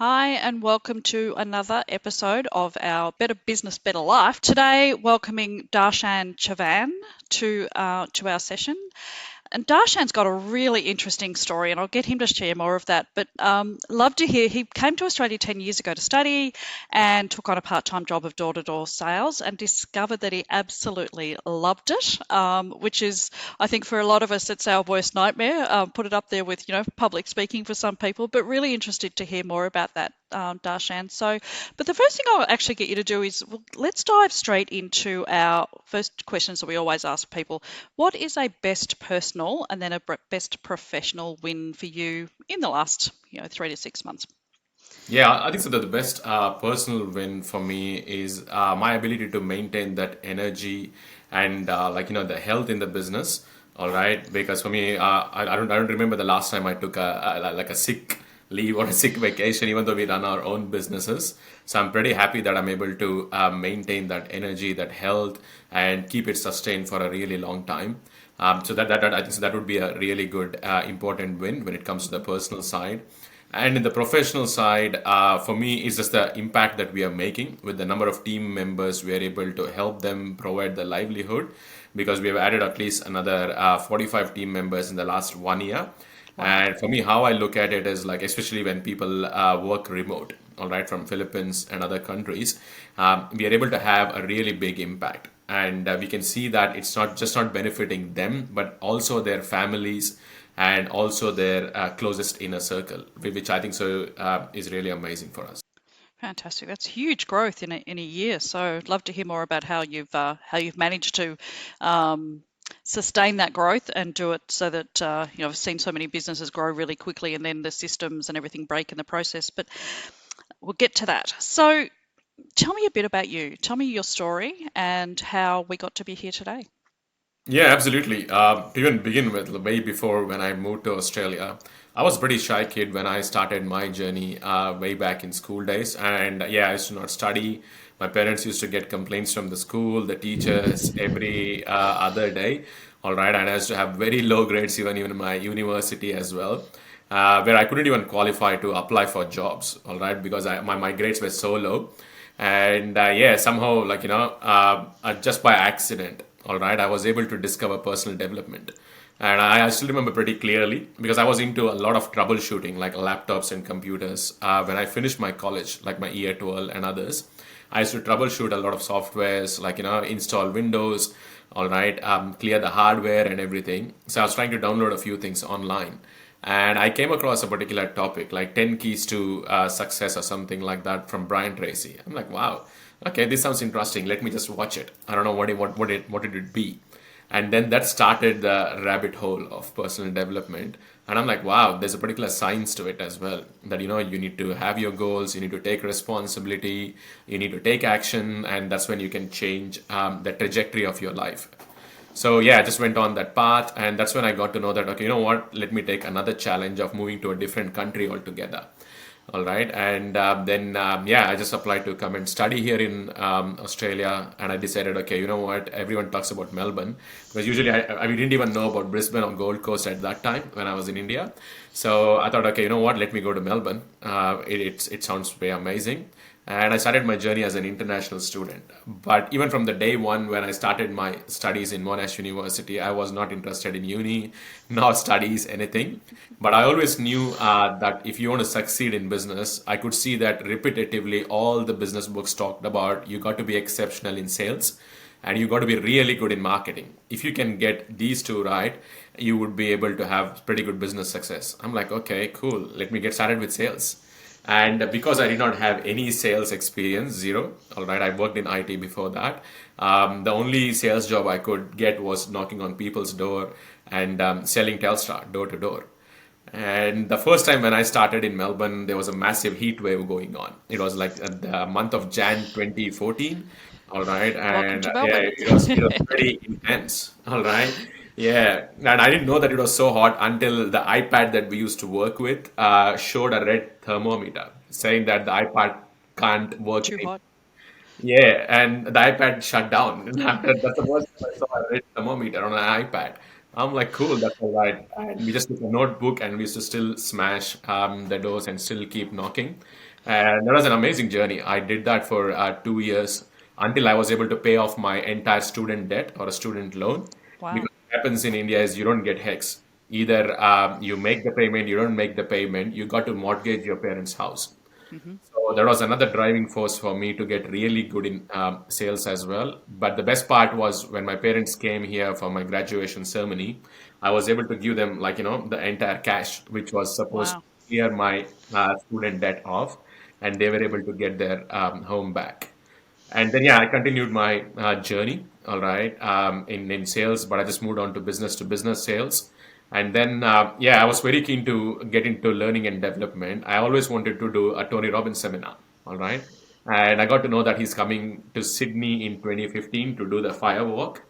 Hi, and welcome to another episode of our Better Business, Better Life. Today, welcoming Darshan Chavan to our session. And Darshan's got a really interesting story, and I'll get him to share more of that. But love to hear. He came to Australia 10 years ago to study and took on a part-time job of door-to-door sales and discovered that he absolutely loved it, which is, I think, for a lot of us, it's our worst nightmare. Put it up there with, public speaking for some people, but really interested to hear more about that, Darshan. So, but the first thing I'll actually get you to do is, let's dive straight into our first questions that we always ask people. What is a best personal and then a best professional win for you in the last, 3 to 6 months? Yeah, I think so. That the best personal win for me is my ability to maintain that energy and the health in the business. All right, because for me, I don't remember the last time I took a sick leave or a sick vacation, even though we run our own businesses. So I'm pretty happy that I'm able to maintain that energy, that health, and keep it sustained for a really long time. So I think so that would be a really good important win when it comes to the personal side. And in the professional side, for me, is just the impact that we are making with the number of team members. We are able to help them provide the livelihood because we have added at least another 45 team members in the last 1 year. Wow. And for me, how I look at it is like, especially when people work remote, all right, from Philippines and other countries, we are able to have a really big impact. And we can see that it's not benefiting them, but also their families and also their closest inner circle, which I think so is really amazing for us. Fantastic. That's huge growth in a year. So I'd love to hear more about how you've managed to sustain that growth and do it so that I've seen so many businesses grow really quickly and then the systems and everything break in the process. But we'll get to that. So tell me a bit about you. Tell me your story and how we got to be here today. Yeah, absolutely. To even begin with, way before when I moved to Australia, I was a pretty shy kid when I started my journey way back in school days. And yeah, I used to not study. My parents used to get complaints from the school, the teachers, every other day. All right, and I used to have very low grades even in my university as well, where I couldn't even qualify to apply for jobs. All right, because my grades were so low. And yeah, somehow, just by accident, all right, I was able to discover personal development. And I still remember pretty clearly because I was into a lot of troubleshooting, like laptops and computers. When I finished my college, like my year 12 and others, I used to troubleshoot a lot of softwares, install Windows, all right, clear the hardware and everything. So I was trying to download a few things online. And I came across a particular topic, like 10 keys to success or something like that from Brian Tracy. I'm like, wow, okay, this sounds interesting. Let me just watch it. I don't know what did it be. And then that started the rabbit hole of personal development. And I'm like, wow, there's a particular science to it as well. That, you need to have your goals, you need to take responsibility, you need to take action, and that's when you can change the trajectory of your life. So yeah, I just went on that path, and that's when I got to know that okay, you know what? Let me take another challenge of moving to a different country altogether. All right, and then yeah, I just applied to come and study here in Australia, and I decided, okay, you know what? Everyone talks about Melbourne because usually I didn't even know about Brisbane or Gold Coast at that time when I was in India. So I thought, okay, you know what? Let me go to Melbourne. It sounds very amazing. And I started my journey as an international student. But even from the day one when I started my studies in Monash University, I was not interested in uni, nor studies, anything. But I always knew that if you want to succeed in business, I could see that repetitively all the business books talked about you got to be exceptional in sales and you got to be really good in marketing. If you can get these two right, you would be able to have pretty good business success. I'm like, okay, cool. Let me get started with sales. And because I did not have any sales experience, zero, all right, I worked in IT before that. The only sales job I could get was knocking on people's door and selling Telstra door to door. And the first time when I started in Melbourne, there was a massive heat wave going on. It was like the month of Jan 2014. All right. Welcome And to yeah, Melbourne. it was pretty intense. All right. Yeah. And I didn't know that it was so hot until the iPad that we used to work with showed a red thermometer saying that the iPad can't work. Too hot. Yeah, and the iPad shut down. And that's the first time I saw a red thermometer on an iPad. I'm like, cool, that's all right. And we just took a notebook and we used to still smash the doors and still keep knocking. And that was an amazing journey. I did that for 2 years until I was able to pay off my entire student debt or a student loan. Wow. Because what happens in India is you don't get HECS. Either you make the payment, you don't make the payment, you got to mortgage your parents' house. Hmm. So that was another driving force for me to get really good in sales as well. But the best part was when my parents came here for my graduation ceremony, I was able to give them the entire cash, which was supposed to Wow. clear my student debt off, and they were able to get their home back. And then, yeah, I continued my journey, all right, in sales, but I just moved on to business sales. And then, yeah, I was very keen to get into learning and development. I always wanted to do a Tony Robbins seminar, all right. And I got to know that he's coming to Sydney in 2015 to do the fire walk.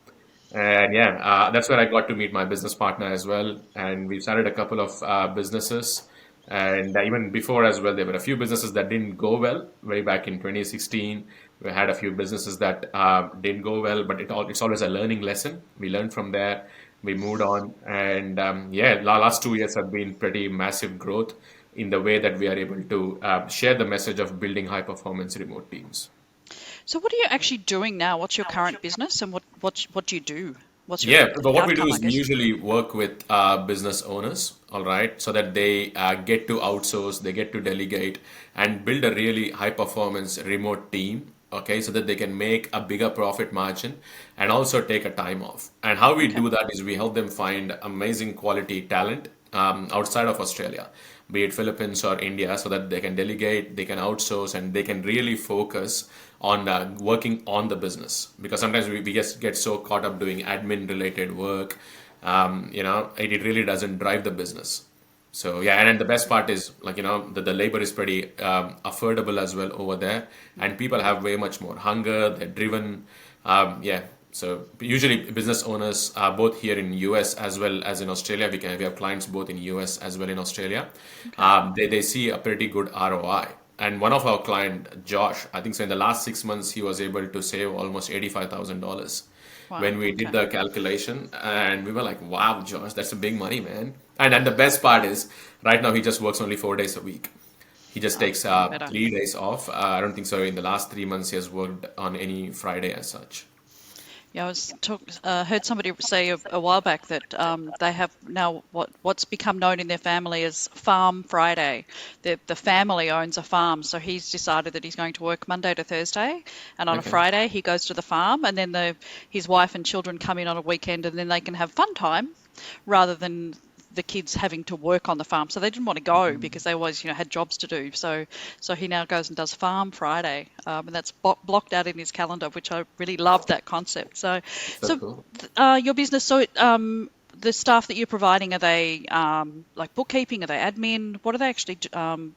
And yeah, that's where I got to meet my business partner as well. And we started a couple of businesses. And even before as well, there were a few businesses that didn't go well. Way back in 2016, we had a few businesses that didn't go well, but it's always a learning lesson. We learned from there. We moved on. And yeah, last 2 years have been pretty massive growth in the way that we are able to share the message of building high performance remote teams. So what are you actually doing now? What's your current business, and what do you do? What's your Yeah, but what we do outcome, I is we guess? usually work with business owners, all right, so that they get to outsource, they get to delegate, and build a really high performance remote team, okay, so that they can make a bigger profit margin and also take a time off. And how we Okay. do that is we help them find amazing quality talent outside of Australia, be it Philippines or India, so that they can delegate, they can outsource, and they can really focus on working on the business. Because sometimes we just get so caught up doing admin related work, it really doesn't drive the business. So yeah, and then the best part is the labor is pretty affordable as well over there, and people have way much more hunger. They're driven. Yeah, so usually business owners both here in US as well as in Australia. We have clients both in US as well in Australia. Okay. They see a pretty good ROI. And one of our client, Josh, I think so in the last 6 months he was able to save almost $85,000 Wow. when we did Okay. the calculation, and we were like, wow, Josh, that's a big money, man. And the best part is right now he just works only 4 days a week. He just Oh, takes even better. 3 days off. I don't think so in the last 3 months he has worked on any Friday as such. Yeah, heard somebody say a while back that they have now what's become known in their family as Farm Friday. The family owns a farm, so he's decided that he's going to work Monday to Thursday, and on a Okay. Friday he goes to the farm, and then his wife and children come in on a weekend, and then they can have fun time rather than the kids having to work on the farm. So they didn't want to go because they always, had jobs to do. So he now goes and does Farm Friday, and that's blocked out in his calendar, which I really love that concept. So, So so cool. your business, the staff that you're providing, are they like bookkeeping? Are they admin? What are they actually?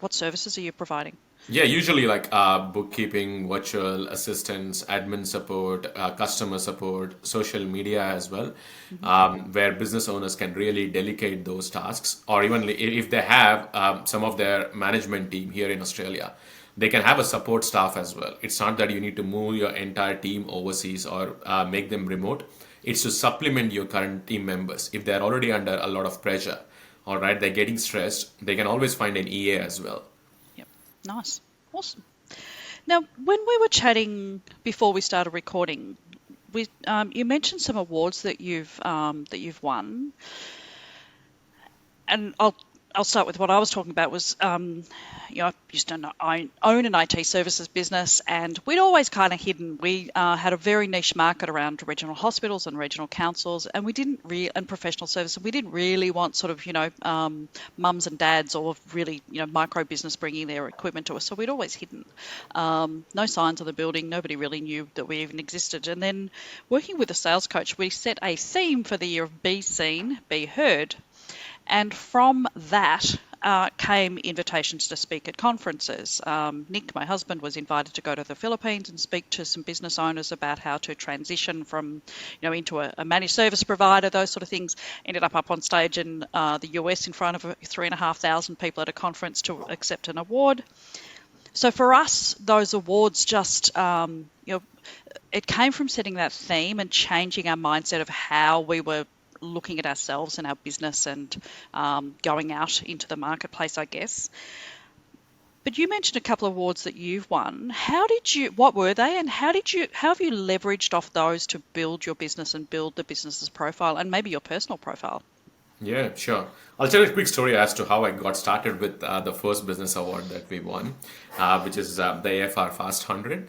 What services are you providing? Yeah, usually like bookkeeping, virtual assistants, admin support, customer support, social media as well, Hmm. where business owners can really delegate those tasks, or even if they have some of their management team here in Australia, they can have a support staff as well. It's not that you need to move your entire team overseas or make them remote. It's to supplement your current team members. If they're already under a lot of pressure, all right, they're getting stressed, they can always find an EA as well. Yep. Nice. Awesome. Now, when we were chatting before we started recording, you mentioned some awards that you've won, and I'll start with what I was talking about was, I used to own an IT services business, and we'd always kind of hidden. We had a very niche market around regional hospitals and regional councils, and we didn't and professional services. We didn't really want sort of, mums and dads or really, micro business bringing their equipment to us. So we'd always hidden. No signs of the building. Nobody really knew that we even existed. And then working with a sales coach, we set a theme for the year of be seen, be heard. And from that came invitations to speak at conferences. Nick, my husband, was invited to go to the Philippines and speak to some business owners about how to transition from, into a managed service provider, those sort of things. Ended up on stage in the US in front of 3,500 people at a conference to accept an award. So for us, those awards just, it came from setting that theme and changing our mindset of how we were looking at ourselves and our business and going out into the marketplace, I guess. But you mentioned a couple of awards that you've won. What were they, and how have you leveraged off those to build your business and build the business's profile and maybe your personal profile? Yeah, sure. I'll tell you a quick story as to how I got started with the first business award that we won, which is the AFR Fast 100.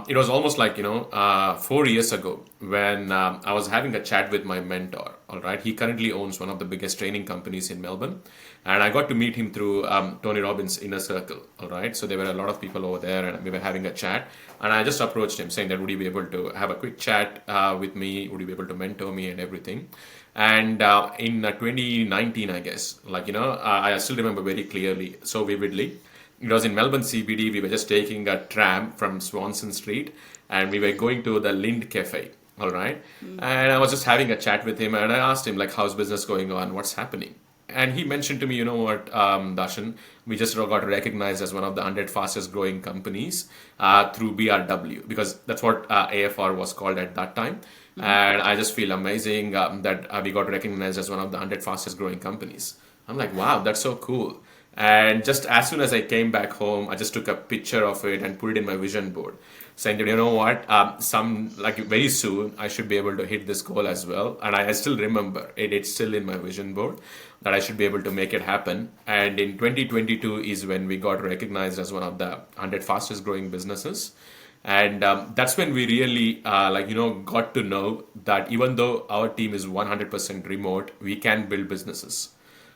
It was almost like, 4 years ago when I was having a chat with my mentor. All right. He currently owns one of the biggest training companies in Melbourne. And I got to meet him through Tony Robbins' inner circle. All right. So there were a lot of people over there and we were having a chat. And I just approached him saying that would you be able to have a quick chat with me? Would you be able to mentor me and everything? And in 2019, I guess, I still remember very clearly, so vividly. It was in Melbourne CBD. We were just taking a tram from Swanson Street and we were going to the Lind Cafe. All right. And I was just having a chat with him and I asked him, like, how's business going on? What's happening? And he mentioned to me, you know what, Darshan, we just got recognized as one of the 100 fastest growing companies through BRW, because that's what AFR was called at that time. And I just feel amazing that we got recognized as one of the 100 fastest growing companies. I'm like, wow, that's so cool. And just as soon as I came back home, I just took a picture of it and put it in my vision board, saying that, you know what, very soon I should be able to hit this goal as well. And I still remember it, it's still in my vision board that I should be able to make it happen. And in 2022 is when we got recognized as one of the 100 fastest growing businesses. And that's when we really, got to know that even though our team is 100% remote, we can build businesses.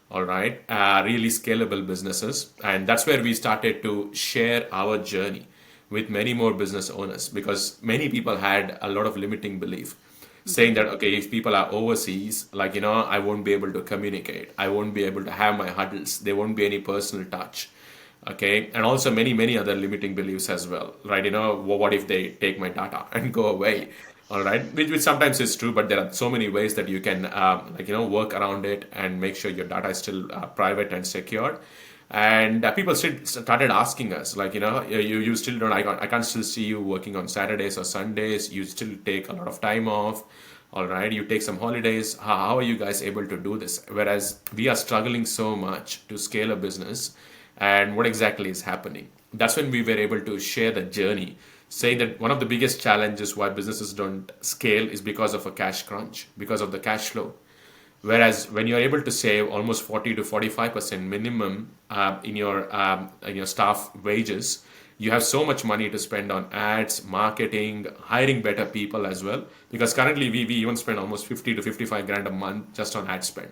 All right, really scalable businesses. And that's where we started to share our journey with many more business owners, because many people had a lot of limiting belief saying that, okay, if people are overseas, I won't be able to communicate. I won't be able to have my huddles. There won't be any personal touch. Okay, and also many other limiting beliefs as well, right? What if they take my data and go away? All right, which sometimes is true, but there are so many ways that you can work around it and make sure your data is still private and secure. And people still started asking us, you still don't, I can't still see you working on Saturdays or Sundays. You still take a lot of time off. All right, you take some holidays. How are you guys able to do this? Whereas we are struggling so much to scale a business. And what exactly is happening? That's when we were able to share the journey, saying that one of the biggest challenges why businesses don't scale is because of a cash crunch, because of the cash flow. Whereas when you're able to save almost 40 to 45% minimum in your staff wages, you have so much money to spend on ads, marketing, hiring better people as well. Because currently we even spend almost 50 to 55 grand a month just on ad spend.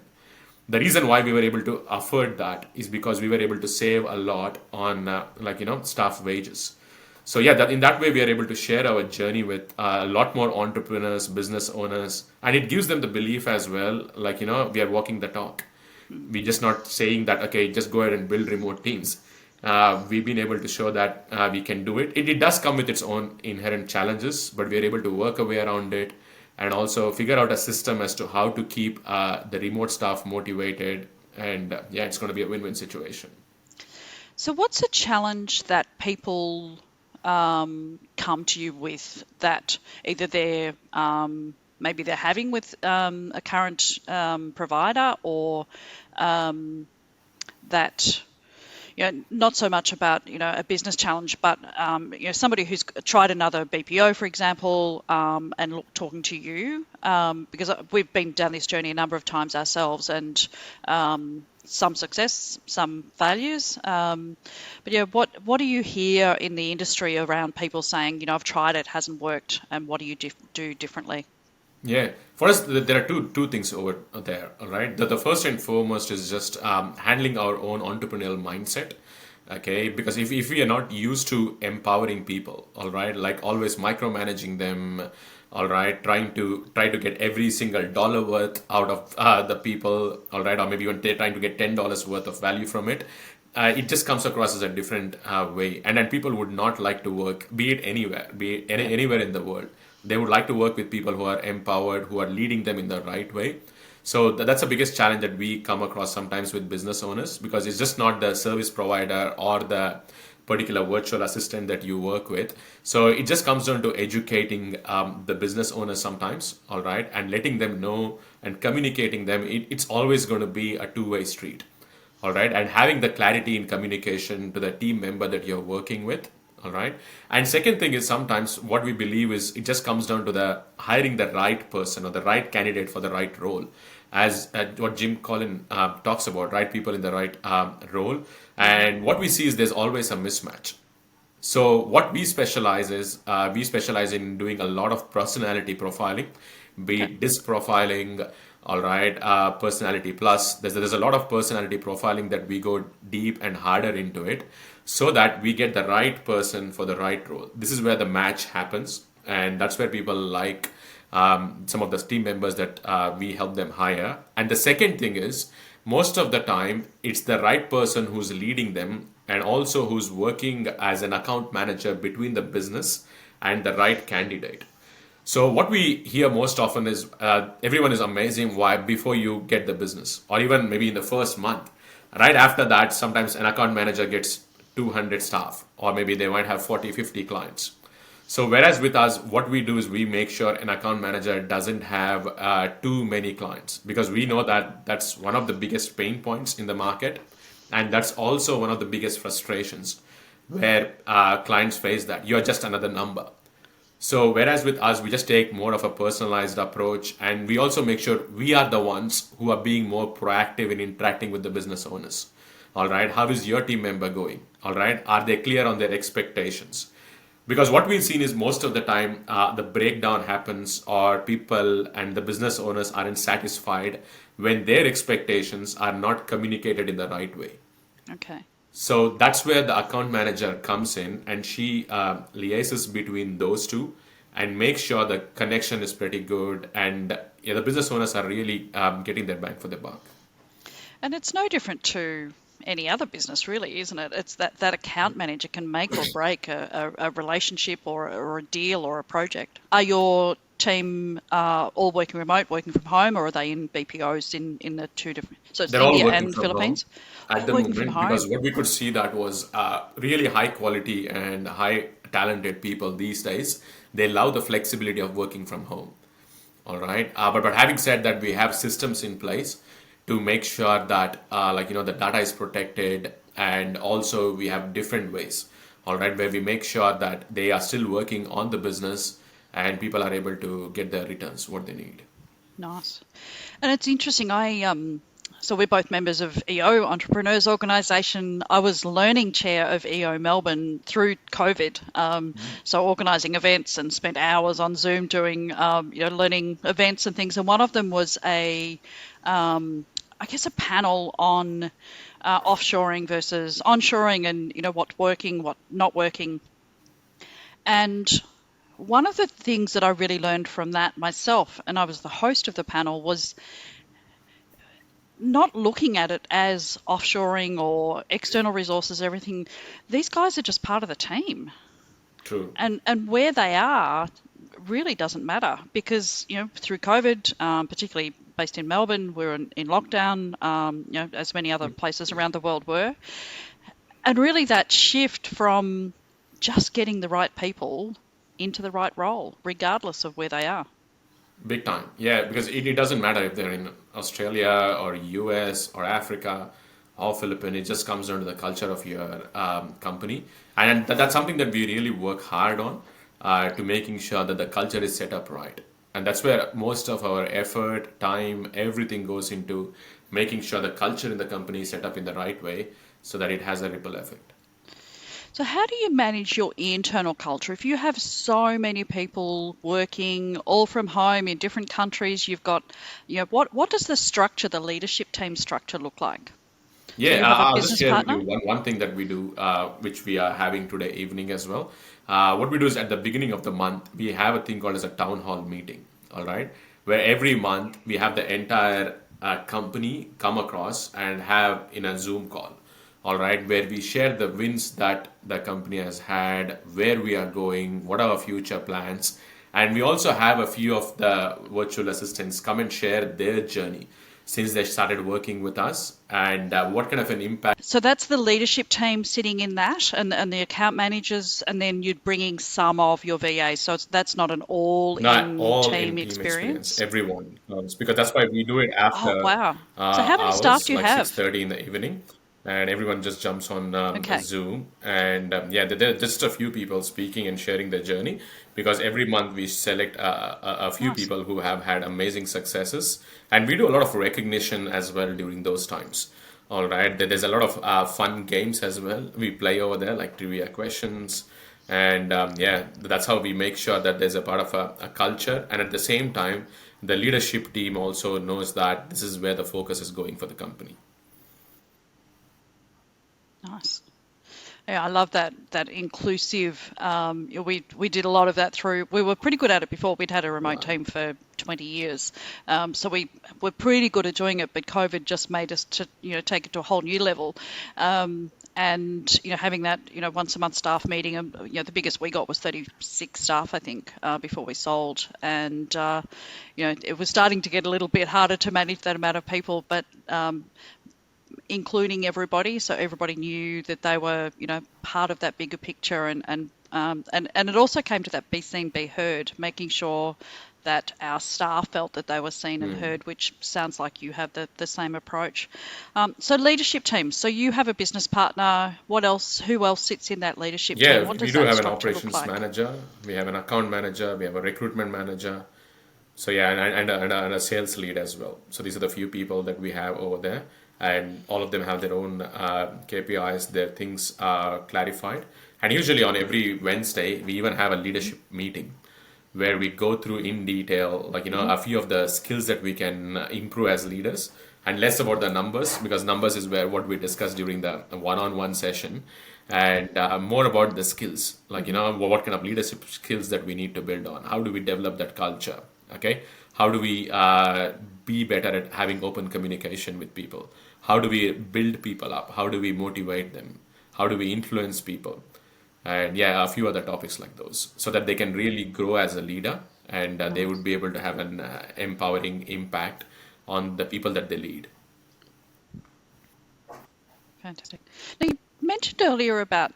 The reason why we were able to afford that is because we were able to save a lot on staff wages. So yeah, in that way we are able to share our journey with a lot more entrepreneurs, business owners, and it gives them the belief as well, we are walking the talk. We're just not saying that, okay, just go ahead and build remote teams. We've been able to show that we can do it. It does come with its own inherent challenges, but we are able to work a way around it and also figure out a system as to how to keep the remote staff motivated. And it's going to be a win-win situation. So what's a challenge that people come to you with that either maybe they're having with a current provider, or that not so much about a business challenge, but somebody who's tried another BPO, for example, and talking to you, because we've been down this journey a number of times ourselves, and some success, some failures. But what do you hear in the industry around people saying, I've tried it, hasn't worked, and what do you do differently? Yeah, for us, there are two things over there, all right? The first and foremost is just handling our own entrepreneurial mindset, okay? Because if we are not used to empowering people, all right, like always micromanaging them, all right, trying to get every single dollar worth out of the people, all right, or maybe even trying to get $10 worth of value from it, it just comes across as a different way. And then people would not like to work, be it anywhere, anywhere in the world. They would like to work with people who are empowered, who are leading them in the right way. So that's the biggest challenge that we come across sometimes with business owners, because it's just not the service provider or the particular virtual assistant that you work with. So it just comes down to educating the business owners sometimes, all right, and letting them know and communicating them. It's always going to be a two-way street. all right, and having the clarity in communication to the team member that you're working with, all right. And second thing is sometimes what we believe is it just comes down to the hiring the right person or the right candidate for the right role, as what Jim Collin talks about, right people in the right role. And what we see is there's always a mismatch. So what we specialize is we specialize in doing a lot of personality profiling, be Okay. it disc profiling, all right, personality plus. There's a lot of personality profiling that we go deep and harder into it, so that we get the right person for the right role. This is where the match happens, and that's where people like some of the team members that we help them hire. And the second thing is, most of the time, it's the right person who's leading them and also who's working as an account manager between the business and the right candidate. So what we hear most often is everyone is amazing why before you get the business, or even maybe in the first month. Right after that, sometimes an account manager gets 200 staff, or maybe they might have 40, 50 clients. So whereas with us, what we do is we make sure an account manager doesn't have too many clients, because we know that that's one of the biggest pain points in the market, and that's also one of the biggest frustrations where clients face that you're just another number. So whereas with us, we just take more of a personalized approach, and we also make sure we are the ones who are being more proactive in interacting with the business owners. All right, how is your team member going? All right, are they clear on their expectations? Because what we've seen is most of the time the breakdown happens, or people and the business owners aren't satisfied when their expectations are not communicated in the right way. Okay. So that's where the account manager comes in, and she liaises between those two and makes sure the connection is pretty good, and yeah, the business owners are really getting their bang for their buck. And it's no different to any other business, really, isn't it? It's that account manager can make or break a relationship or a deal or a project. Are your team all working remote, working from home, or are they in BPOs in the two different? So it's They're all India working and from home Philippines, at all the working from moment, because home. what we could see that was really high quality and high talented people these days. They love the flexibility of working from home. All right. But having said that, we have systems in place to make sure that, the data is protected, and also we have different ways, all right, where we make sure that they are still working on the business and people are able to get their returns, what they need. Nice. And it's interesting. So we're both members of EO Entrepreneurs Organisation. I was learning chair of EO Melbourne through COVID. So organising events, and spent hours on Zoom doing, learning events and things. And one of them was I guess, a panel on offshoring versus onshoring, and what's working, what not working. And one of the things that I really learned from that myself, and I was the host of the panel, was not looking at it as offshoring or external resources, everything. These guys are just part of the team. True. And where they are really doesn't matter, because, through COVID, particularly based in Melbourne, we're in lockdown, as many other places around the world were. And really that shift from just getting the right people into the right role, regardless of where they are. Big time. Yeah, because it doesn't matter if they're in Australia or US or Africa or Philippines. It just comes down to the culture of your company. And that's something that we really work hard on, to making sure that the culture is set up right. And that's where most of our effort, time, everything goes into making sure the culture in the company is set up in the right way so that it has a ripple effect. So how do you manage your internal culture? If you have so many people working all from home in different countries, you've got, what does the leadership team structure look like? So Yeah, you have a I'll just business share with you partner? one thing that we do, which we are having today evening as well. What we do is at the beginning of the month, we have a thing called as a town hall meeting, all right, where every month we have the entire company come across and have in a Zoom call, all right, where we share the wins that the company has had, where we are going, what are our future plans. And we also have a few of the virtual assistants come and share their journey since they started working with us, and what kind of an impact. So that's the leadership team sitting in that, and the account managers, and then you're bringing some of your VAs. So that's not an Not all-in all in team team experience, experience. everyone comes, because that's why we do it Oh, after wow. So how many staff hours, do you like have? 6:30 in the evening. and everyone just jumps on Okay. Zoom. And yeah, there are just a few people speaking and sharing their journey, because every month we select a few Nice. people who have had amazing successes, and we do a lot of recognition as well during those times. All right, there's a lot of fun games as well we play over there, like trivia questions. And yeah, that's how we make sure that there's a part of a culture, and at the same time, the leadership team also knows that this is where the focus is going for the company. Nice. Yeah, I love that inclusive. We did a lot of that through. We were pretty good at it before. We'd had a remote Right. team for 20 years, so we were pretty good at doing it. But COVID just made us to take it to a whole new level. And having that once a month staff meeting. The biggest we got was 36 staff, I think, before we sold. And it was starting to get a little bit harder to manage that amount of people, but including everybody, so everybody knew that they were, part of that bigger picture, and it also came to that be seen, be heard, making sure that our staff felt that they were seen and heard, which sounds like you have the same approach. So leadership team. So you have a business partner. What else? Who else sits in that leadership team? Yeah, What we does do that have an structure look operations like? manager, we have an account manager, we have a recruitment manager. So yeah, and a sales lead as well. So these are the few people that we have over there, and all of them have their own KPIs. Their things are clarified, and usually on every Wednesday we even have a leadership meeting where we go through in detail, like a few of the skills that we can improve as leaders, and less about the numbers, because numbers is where what we discuss during the one-on-one session, and more about the skills, like what kind of leadership skills that we need to build on. How do we develop that culture? Okay, how do we be better at having open communication with people? How do we build people up? How do we motivate them? How do we influence people? And yeah, a few other topics like those, so that they can really grow as a leader, and they would be able to have an empowering impact on the people that they lead. Fantastic. Now, you mentioned earlier about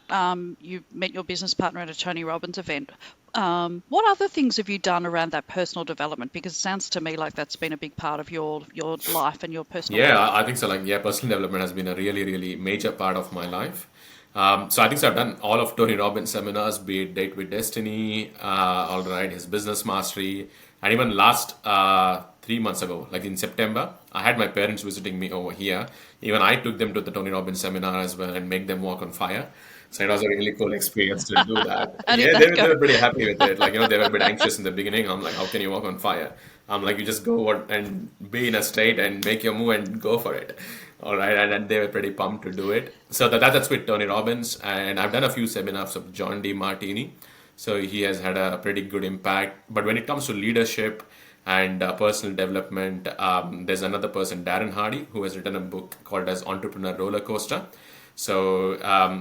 you met your business partner at a Tony Robbins event. What other things have you done around that personal development? Because it sounds to me like that's been a big part of your life and your personal Yeah, growth. I think so. Like, yeah, personal development has been a really, really major part of my life. So I think so. I've done all of Tony Robbins seminars, be it Date with Destiny, all right, his business mastery, and even last 3 months ago, like in September, I had my parents visiting me over here. Even I took them to the Tony Robbins seminar as well and make them walk on fire. So it was a really cool experience to do that. How did Yeah, that they go? were pretty happy with it. Like, they were a bit anxious in the beginning. I'm like, how can you walk on fire? I'm like, you just go and be in a state and make your move and go for it. All right. And they were pretty pumped to do it. So that's with Tony Robbins. And I've done a few seminars of John D. Martini. So he has had a pretty good impact. But when it comes to leadership and personal development, there's another person, Darren Hardy, who has written a book called as Entrepreneur Roller Coaster. So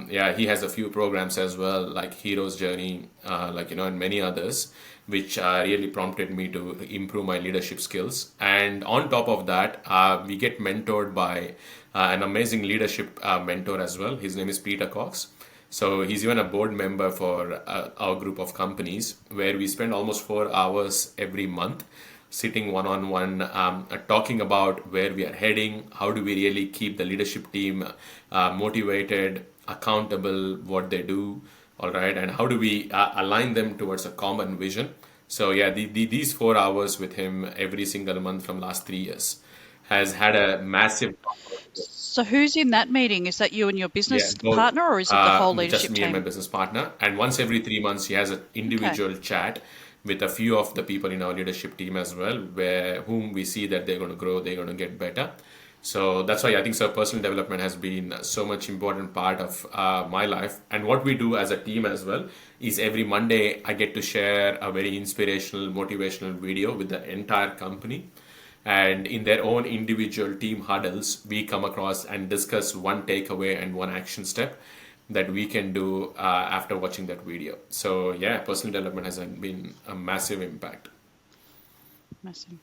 yeah, he has a few programs as well, like Hero's Journey, and many others, which really prompted me to improve my leadership skills. And on top of that, we get mentored by an amazing leadership mentor as well. His name is Peter Cox. So he's even a board member for our group of companies, where we spend almost 4 hours every month sitting one on one, talking about where we are heading, how do we really keep the leadership team motivated, accountable, what they do, all right, and how do we align them towards a common vision. So yeah, these 4 hours with him every single month from last 3 years has had a massive. So who's in that meeting? Is that you and your Yeah, business both. partner, or is it the whole Just leadership me and my team? business partner. And once every 3 months, he has an Okay. individual chat with a few of the people in our leadership team as well, where whom we see that they're going to grow, they're going to get better. So that's why I think so. Personal development has been so much important part of my life, and what we do as a team as well is every Monday I get to share a very inspirational, motivational video with the entire company, and in their own individual team huddles we come across and discuss one takeaway and one action step that we can do after watching that video. So yeah, personal development has been a massive impact. Massive.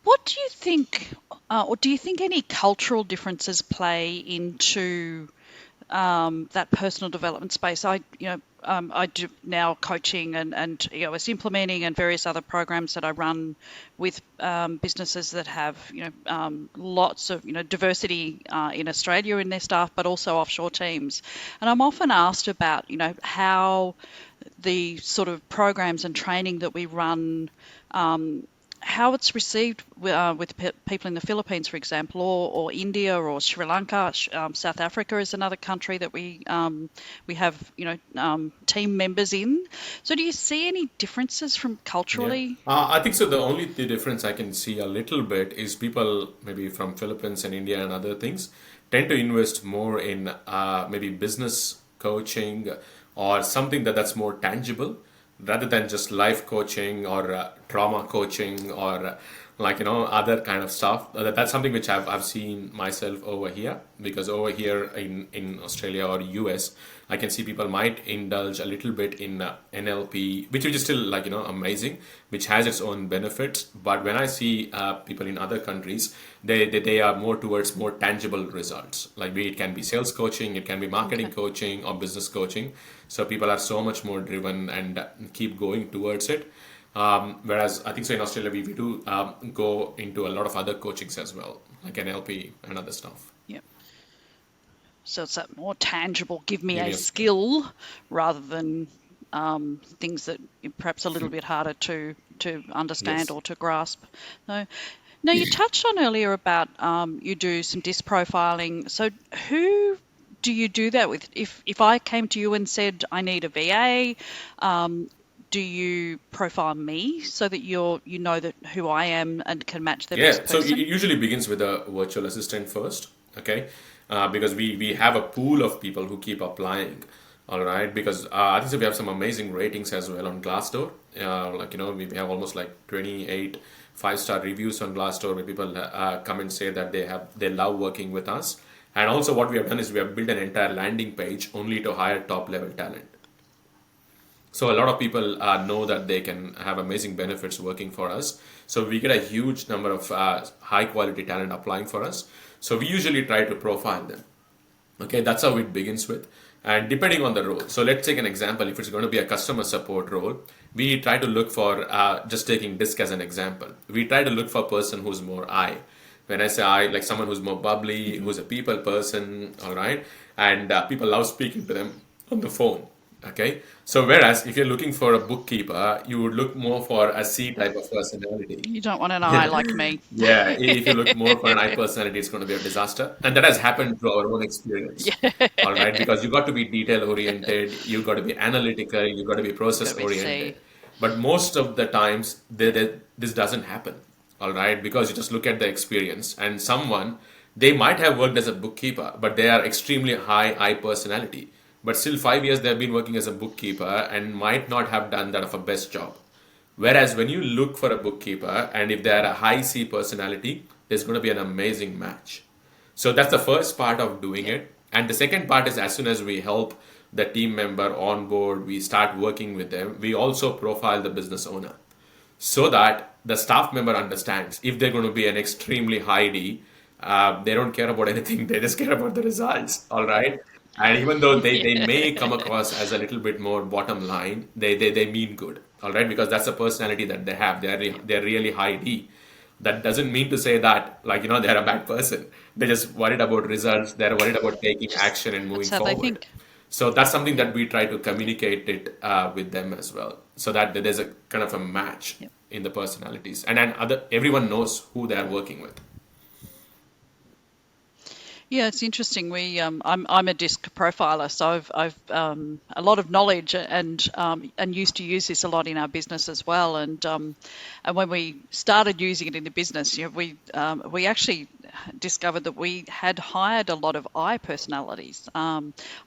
What do you think, or do you think any cultural differences play into that personal development space? I do now coaching and EOS implementing and various other programs that I run with businesses that have lots of diversity in Australia in their staff, but also offshore teams. And I'm often asked about how the sort of programs and training that we run, how it's received with people in the Philippines, for example, or India or Sri Lanka. South Africa is another country that we have team members in. So do you see any differences from Yeah, culturally? I think so. The difference I can see a little bit is people maybe from Philippines and India and other things tend to invest more in maybe business coaching or something that's more tangible rather than just life coaching or trauma coaching or other kind of stuff. That's something which I've seen myself over here, because over here in Australia or US, I can see people might indulge a little bit in NLP, which is still amazing, which has its own benefits. But when I see people in other countries, they are more towards more tangible results. Like it can be sales coaching, it can be marketing Okay. coaching or business coaching. So people are so much more driven and keep going towards it. Whereas I think so in Australia we do go into a lot of other coachings as well, like NLP and other stuff. Yeah. So it's that more tangible, give me Give a me a skill. skill rather than things that perhaps a little bit harder to understand Yes. or to grasp. No. Now, you touched on earlier about you do some disc profiling. So who do you do that with? If I came to you and said I need a VA, do you profile me so that you know that who I am and can match the best Yeah, so it person? usually begins with a virtual assistant first, okay? Because we have a pool of people who keep applying, all right? Because I think so we have some amazing ratings as well on Glassdoor. We have almost like 28 five-star reviews on Glassdoor where people come and say that they love working with us. And also what we have done is we have built an entire landing page only to hire top level talent. So a lot of people know that they can have amazing benefits working for us. So we get a huge number of high quality talent applying for us. So we usually try to profile them. Okay, that's how it begins with. And depending on the role, so let's take an example. If it's going to be a customer support role, we try to look for, just taking disc as an example, we try to look for a person who's more I. When I say I, like someone who's more bubbly, Hmm. who's a people person, all right, and people love speaking to them on the phone. Okay, so whereas if you're looking for a bookkeeper, you would look more for a C type of personality. You don't want an eye like me. Yeah, if you look more for an I personality, it's going to be a disaster. And that has happened through our own experience. Yeah, All right, because you got to be detail oriented, you got to be analytical, you got to be got process to be C. oriented. But most of the times, this doesn't happen. All right, because you just look at the experience, and someone, they might have worked as a bookkeeper, but they are extremely high I personality. But still, 5 years they've been working as a bookkeeper and might not have done that of a best job. Whereas when you look for a bookkeeper and if they are a high C personality, there's going to be an amazing match. So that's the first part of doing Yep. it. And the second part is as soon as we help the team member on board, we start working with them, we also profile the business owner so that the staff member understands if they're going to be an extremely high D, they don't care about anything, they just care about the results, all right? And even though they Yeah. may come across as a little bit more bottom line, they mean good, all right? Because that's the personality that they have. They're really high D. That doesn't mean to say that, they're a bad person. They're just worried about results. They're worried about taking Just action and moving that's how they forward. think. So that's something Yep. that we try to communicate it with them as well, so that there's a kind of a match Yep. in the personalities, and then everyone knows who they're working with. Yeah, it's interesting. I'm a disc profiler, so I've a lot of knowledge and used to use this a lot in our business as well. And when we started using it in the business, we actually discovered that we had hired a lot of I personalities. I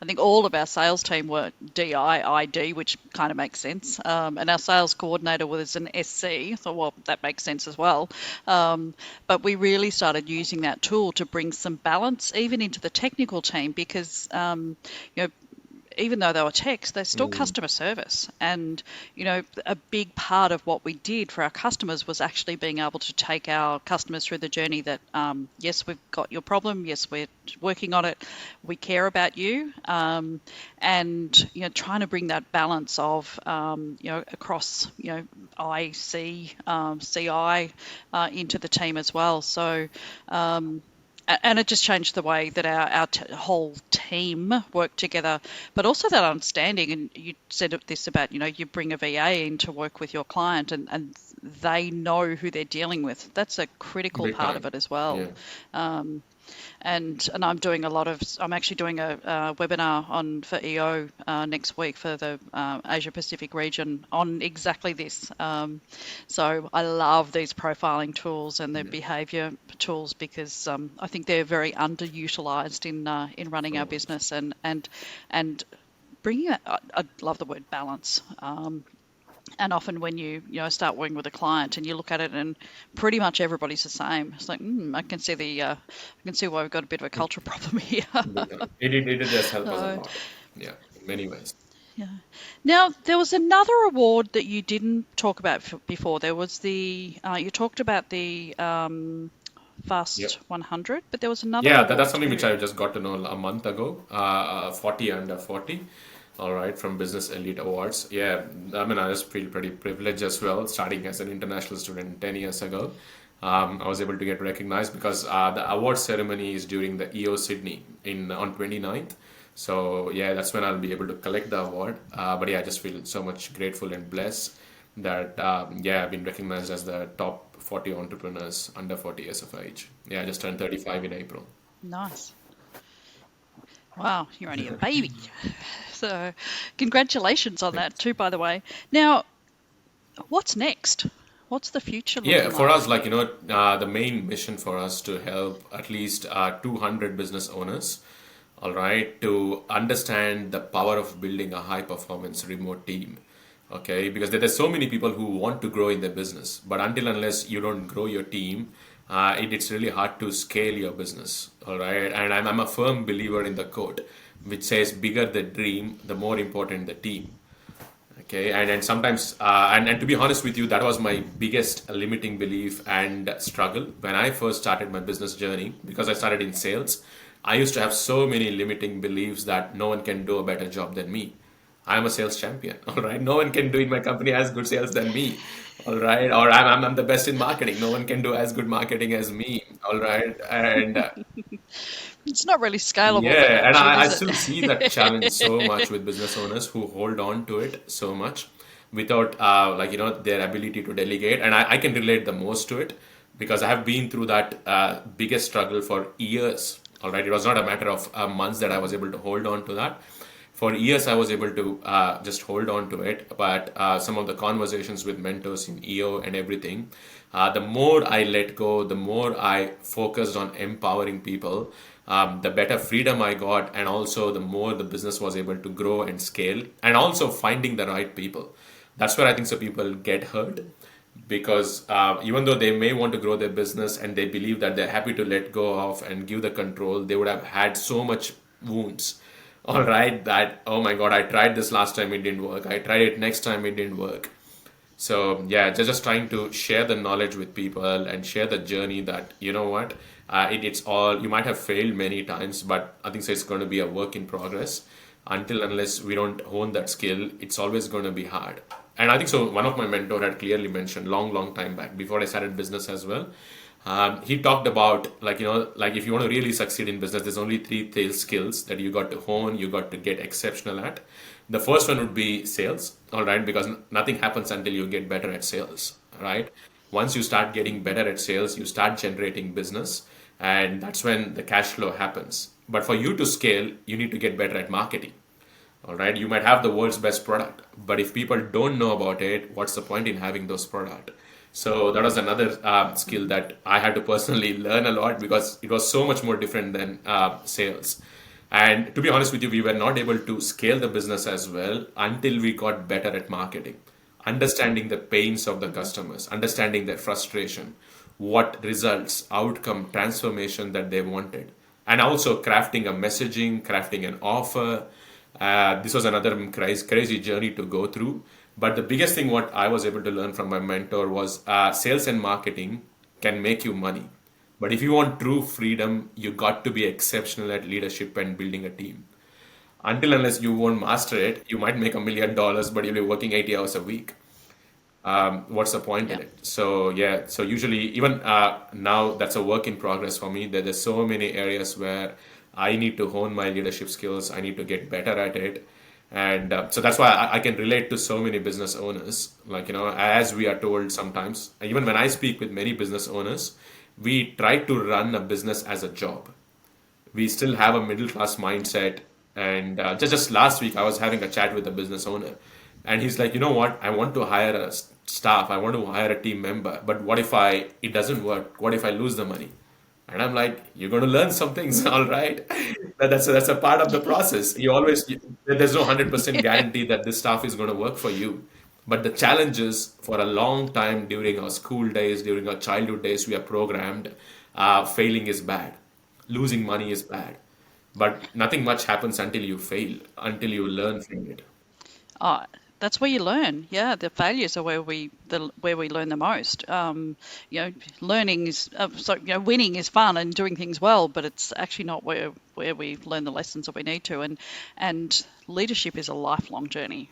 think all of our sales team were DI, which kind of makes sense. And our sales coordinator was an SC. I thought, well, that makes sense as well. But we really started using that tool to bring some balance even into the technical team because, you know, even though they were techs, they're still customer service. And, a big part of what we did for our customers was actually being able to take our customers through the journey that, yes, we've got your problem. Yes, we're working on it. We care about you. And, trying to bring that balance of, across, IC, CI into the team as well. So, and it just changed the way that our whole team worked together, but also that understanding. And you said this about, you bring a VA in to work with your client, and they know who they're dealing with. That's a critical Big part of time. it as well. Yeah. And I'm actually doing a webinar for EO next week for the Asia Pacific region on exactly this. So I love these profiling tools and the behaviour tools, because I think they're very underutilised in running So our much. business, and bringing that. I love the word balance. And often when you start working with a client and you look at it and pretty much everybody's the same, it's like, I can see why we've got a bit of a culture problem here. Big time. It does help us a So, lot. Yeah, in many ways. yeah. Now, there was another award that you didn't talk about before. There was you talked about the Yeah. Fast 100, but there was another Yeah, that's award something which too. I just got to know a month ago. 40 under 40. All right, from Business Elite Awards. Yeah, I mean, I just feel pretty privileged as well. Starting as an international student 10 years ago, I was able to get recognized because the award ceremony is during the EO Sydney on 29th. So yeah, that's when I'll be able to collect the award. But yeah, I just feel so much grateful and blessed that yeah, I've been recognized as the top 40 entrepreneurs under 40 years of age. Yeah, I just turned 35 in April. Nice. Wow, you're only a baby. So, congratulations on that too, by the way. Now, what's next? What's the future Yeah, looking for like us, for like, you? the main mission for us to help at least 200 business owners, all right, to understand the power of building a high performance remote team. Okay, because there's so many people who want to grow in their business, but until unless you don't grow your team, it's really hard to scale your business. All right, and I'm a firm believer in the quote, which says, "Bigger the dream, the more important the team." Okay, and sometimes and to be honest with you, that was my biggest limiting belief and struggle when I first started my business journey, because I started in sales. I used to have so many limiting beliefs that no one can do a better job than me. I'm a sales champion. All right, no one can do in my company as good sales than me. All right, or I'm the best in marketing. No one can do as good marketing as me. All right, and It's not really scalable then, yeah, and actually, I is still see that challenge so it? much with business owners who hold on to it so much without, like, their ability to delegate. And I can relate the most to it because I have been through that biggest struggle for years. All right, it was not a matter of months that I was able to hold on to that. For years, I was able to just hold on to it, but some of the conversations with mentors in EO and everything, the more I let go, the more I focused on empowering people, the better freedom I got, and also the more the business was able to grow and scale, and also finding the right people. That's where I think so people get hurt because even though they may want to grow their business and they believe that they're happy to let go of and give the control, they would have had so much wounds. All right, that oh my god, I tried this last time, it didn't work. I tried it next time, it didn't work. So yeah, just trying to share the knowledge with people and share the journey that you know what, it's all you might have failed many times, but I think so it's going to be a work in progress. Until unless we don't hone that skill, it's always going to be hard. And I think so. One of my mentor had clearly mentioned long time back before I started business as well. He talked about like like if you want to really succeed in business, there's only three sales skills that you got to hone, you got to get exceptional at. The first one would be sales, all right, because nothing happens until you get better at sales, right? Once you start getting better at sales, you start generating business, and that's when the cash flow happens. But for you to scale, you need to get better at marketing. All right, you might have the world's best product, but if people don't know about it, what's the point in having those product? So that was another skill that I had to personally learn a lot because it was so much more different than sales. And to be honest with you, we were not able to scale the business as well until we got better at marketing, understanding the pains of the customers, understanding their frustration, what results, outcome, transformation that they wanted, and also crafting a messaging, crafting an offer, This was another crazy journey to go through. But the biggest thing what I was able to learn from my mentor was sales and marketing can make you money. But if you want true freedom, you got to be exceptional at leadership and building a team. Until unless you won't master it, you might make $1 million, but you'll be working 80 hours a week. What's the point in Yeah. it? So yeah, so usually even now that's a work in progress for me. There's so many areas where I need to hone my leadership skills. I need to get better at it, and so that's why I can relate to so many business owners. Like as we are told sometimes, even when I speak with many business owners, we try to run a business as a job. We still have a middle class mindset. And just last week, I was having a chat with a business owner, and he's like, you know what? I want to hire a staff. I want to hire a team member. But what if it doesn't work? What if I lose the money? And I'm like, you're going to learn some things, all right? That's a part of the process. There's no 100% guarantee that this stuff is going to work for you. But the challenges for a long time during our school days, during our childhood days, we are programmed. Failing is bad, losing money is bad, but nothing much happens until you fail, until you learn from it. Oh, that's where you learn. Yeah, the failures are where we learn the most. Learning is winning is fun and doing things well, but it's actually not where we learn the lessons that we need to. And leadership is a lifelong journey.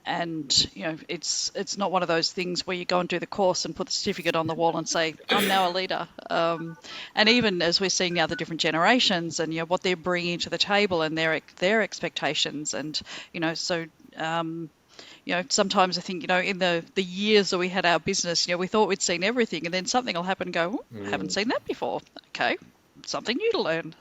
And it's not one of those things where you go and do the course and put the certificate on the wall and say, I'm now a leader. And even as we're seeing now the different generations and what they're bringing to the table and their expectations, and so sometimes I think in the years that we had our business, we thought we'd seen everything, and then something will happen and go, oh, I haven't seen that before. Okay, something new to learn.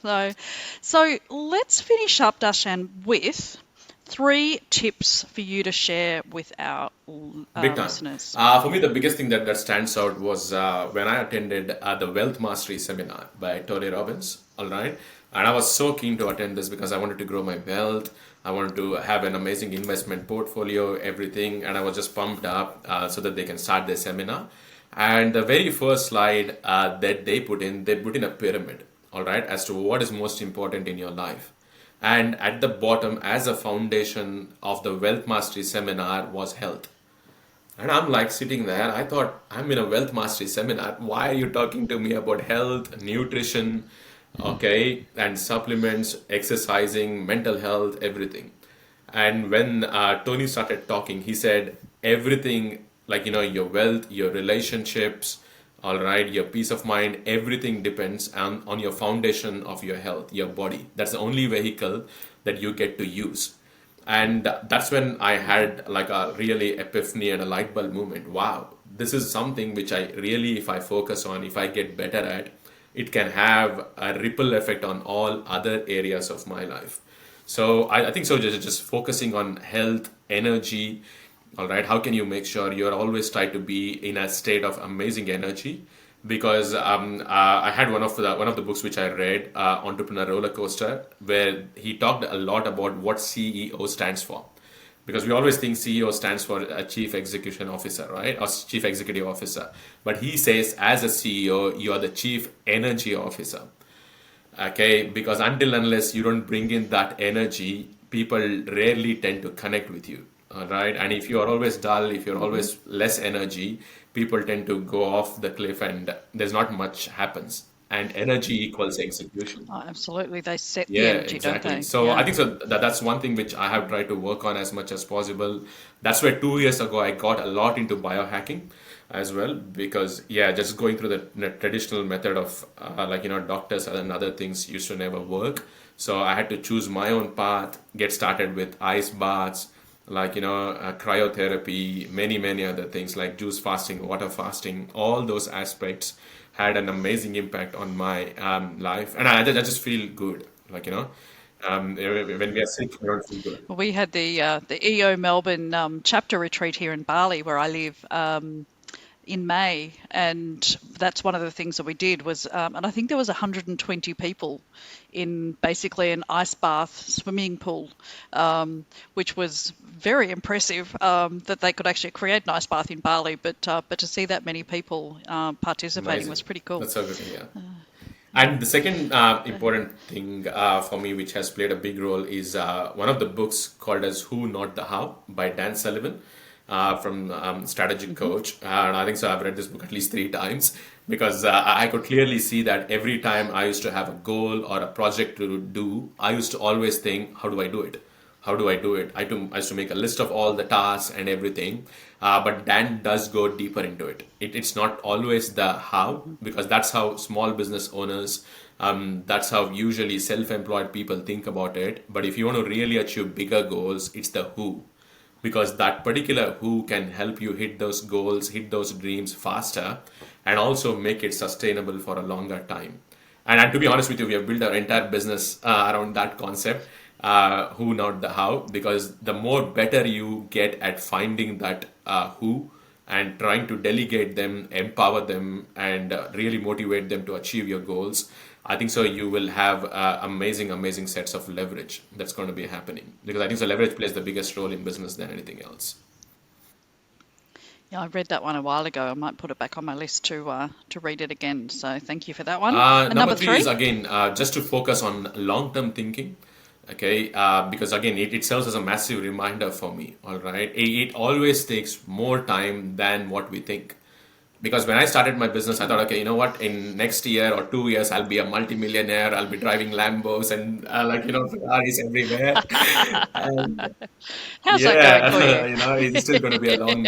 So let's finish up, Darshan, with 3 tips for you to share with our Big time. listeners. For me, the biggest thing that stands out was when I attended the Wealth Mastery seminar by Tony Robbins. All right. And I was so keen to attend this because I wanted to grow my wealth. I wanted to have an amazing investment portfolio, everything. And I was just pumped up so that they can start their seminar. And the very first slide that they put in a pyramid, all right, as to what is most important in your life. And at the bottom, as a foundation of the Wealth Mastery seminar, was health. And I'm like sitting there, I thought, I'm in a Wealth Mastery seminar. Why are you talking to me about health, nutrition, okay, and supplements, exercising, mental health, everything? And when Tony started talking, he said, everything, like, your wealth, your relationships, all right, your peace of mind, everything depends on your foundation of your health, your body. That's the only vehicle that you get to use. And that's when I had like a really epiphany and a light bulb moment. Wow, this is something which I really, if I focus on, if I get better at, it can have a ripple effect on all other areas of my life. So I think so. Just focusing on health, energy, all right. How can you make sure you're always try to be in a state of amazing energy? Because I had one of the books which I read, Entrepreneur Roller Coaster, where he talked a lot about what CEO stands for. Because we always think CEO stands for a Chief Execution Officer, right, or Chief Executive Officer. But he says, as a CEO, you are the Chief Energy Officer. Okay, because until unless you don't bring in that energy, people rarely tend to connect with you. All right, and if you are always dull, if you're always less energy, people tend to go off the cliff, and there's not much happens. And energy equals execution. Oh, absolutely. They set the Yeah, energy, don't exactly. they? So I Yeah. think so that's one thing which I have tried to work on as much as possible. That's where 2 years ago I got a lot into biohacking as well, because yeah, just going through the traditional method of doctors and other things used to never work. So I had to choose my own path, get started with ice baths, cryotherapy, many other things like juice fasting, water fasting. All those aspects had an amazing impact on my life, and I just feel good. When we are sick, we don't feel good. Well, we had the EO Melbourne chapter retreat here in Bali, where I live, in May, and that's one of the things that we did was, and I think there was 120 people in basically an ice bath swimming pool, which was very impressive, that they could actually create an ice bath in Bali, but to see that many people participating was Amazing. pretty cool. That's so good. Yeah. And the second important thing for me, which has played a big role, is one of the books called as "Who, Not the How" by Dan Sullivan from Strategic Hmm. Coach. And I think so. I've read this book at least 3 times because I could clearly see that every time I used to have a goal or a project to do, I used to always think, "How do I do it? How do I do it?" I used to make a list of all the tasks and everything, but Dan does go deeper into it. It's not always the how, Hmm. because that's how small business owners, that's how usually self-employed people think about it. But if you want to really achieve bigger goals, it's the who, because that particular who can help you hit those goals, hit those dreams faster, and also make it sustainable for a longer time. And to be honest with you, we have built our entire business around that concept, who, not the how, because the more better you get at finding that who and trying to delegate them, empower them, and really motivate them to achieve your goals, I think so you will have amazing, amazing sets of leverage that's going to be happening. Because I think so leverage plays the biggest role in business than anything else. Yeah, I read that one a while ago. I might put it back on my list to read it again. So thank you for that one. And Number number three is three? again just to focus on long-term thinking. Okay, because again, it serves as a massive reminder for me. All right, it always takes more time than what we think. Because when I started my business, I thought, okay, you know what? In next year or 2 years, I'll be a multimillionaire. I'll be driving Lambos and Ferraris everywhere. And How's that going for yeah, you? it's still going to be a long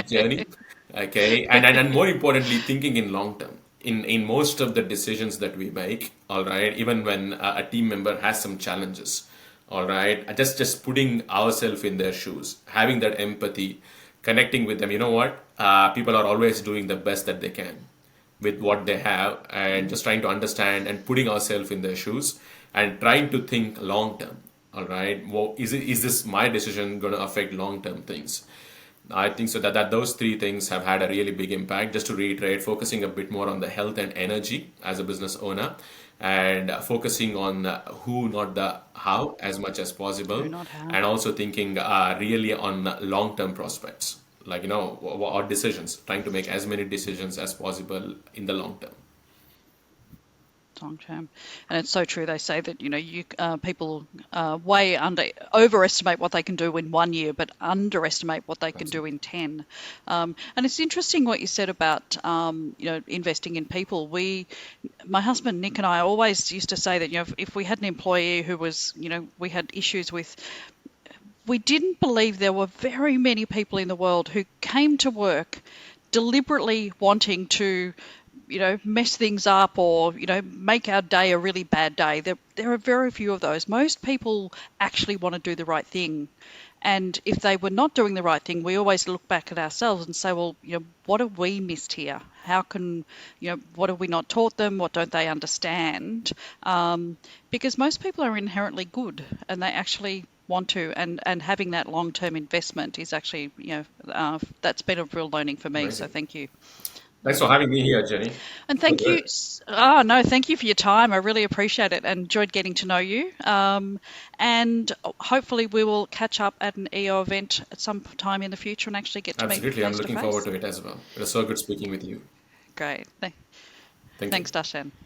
journey. Okay, and more importantly, thinking in long term. In most of the decisions that we make, all right, even when a team member has some challenges, all right, just putting ourselves in their shoes, having that empathy, connecting with them. You know what? People are always doing the best that they can with what they have, and just trying to understand and putting ourselves in their shoes and trying to think long term. All right, well, is this my decision going to affect long term things? I think so that those three things have had a really big impact. Just to reiterate, focusing a bit more on the health and energy as a business owner, and focusing on who, not the how, as much as Who, possible, not how. and also thinking really on long-term prospects, like or decisions, trying to make as many decisions as possible in the long term. Long term, and it's so true. They say that you people way overestimate what they can do in 1 year, but underestimate what they can do Absolutely. in 10. And it's interesting what you said about investing in people. My husband Nick and I always used to say that if we had an employee who was we had issues with, we didn't believe there were very many people in the world who came to work deliberately wanting to mess things up or, make our day a really bad day. There are very few of those. Most people actually want to do the right thing. And if they were not doing the right thing, we always look back at ourselves and say, well, what have we missed here? How can, what have we not taught them? What don't they understand? Because most people are inherently good and they actually want to, and having that long-term investment is actually, that's been a real learning for me. So Amazing. thank you. Thanks for having me here, Jenny. And So thank you. good. Oh, no, thank you for your time. I really appreciate it and enjoyed getting to know you. And hopefully, we will catch up at an EO event at some time in the future and actually get to meet Absolutely. I'm face to looking forward face. to it as well. It was so good speaking with you. Great. Thank you. Thanks, Darshan.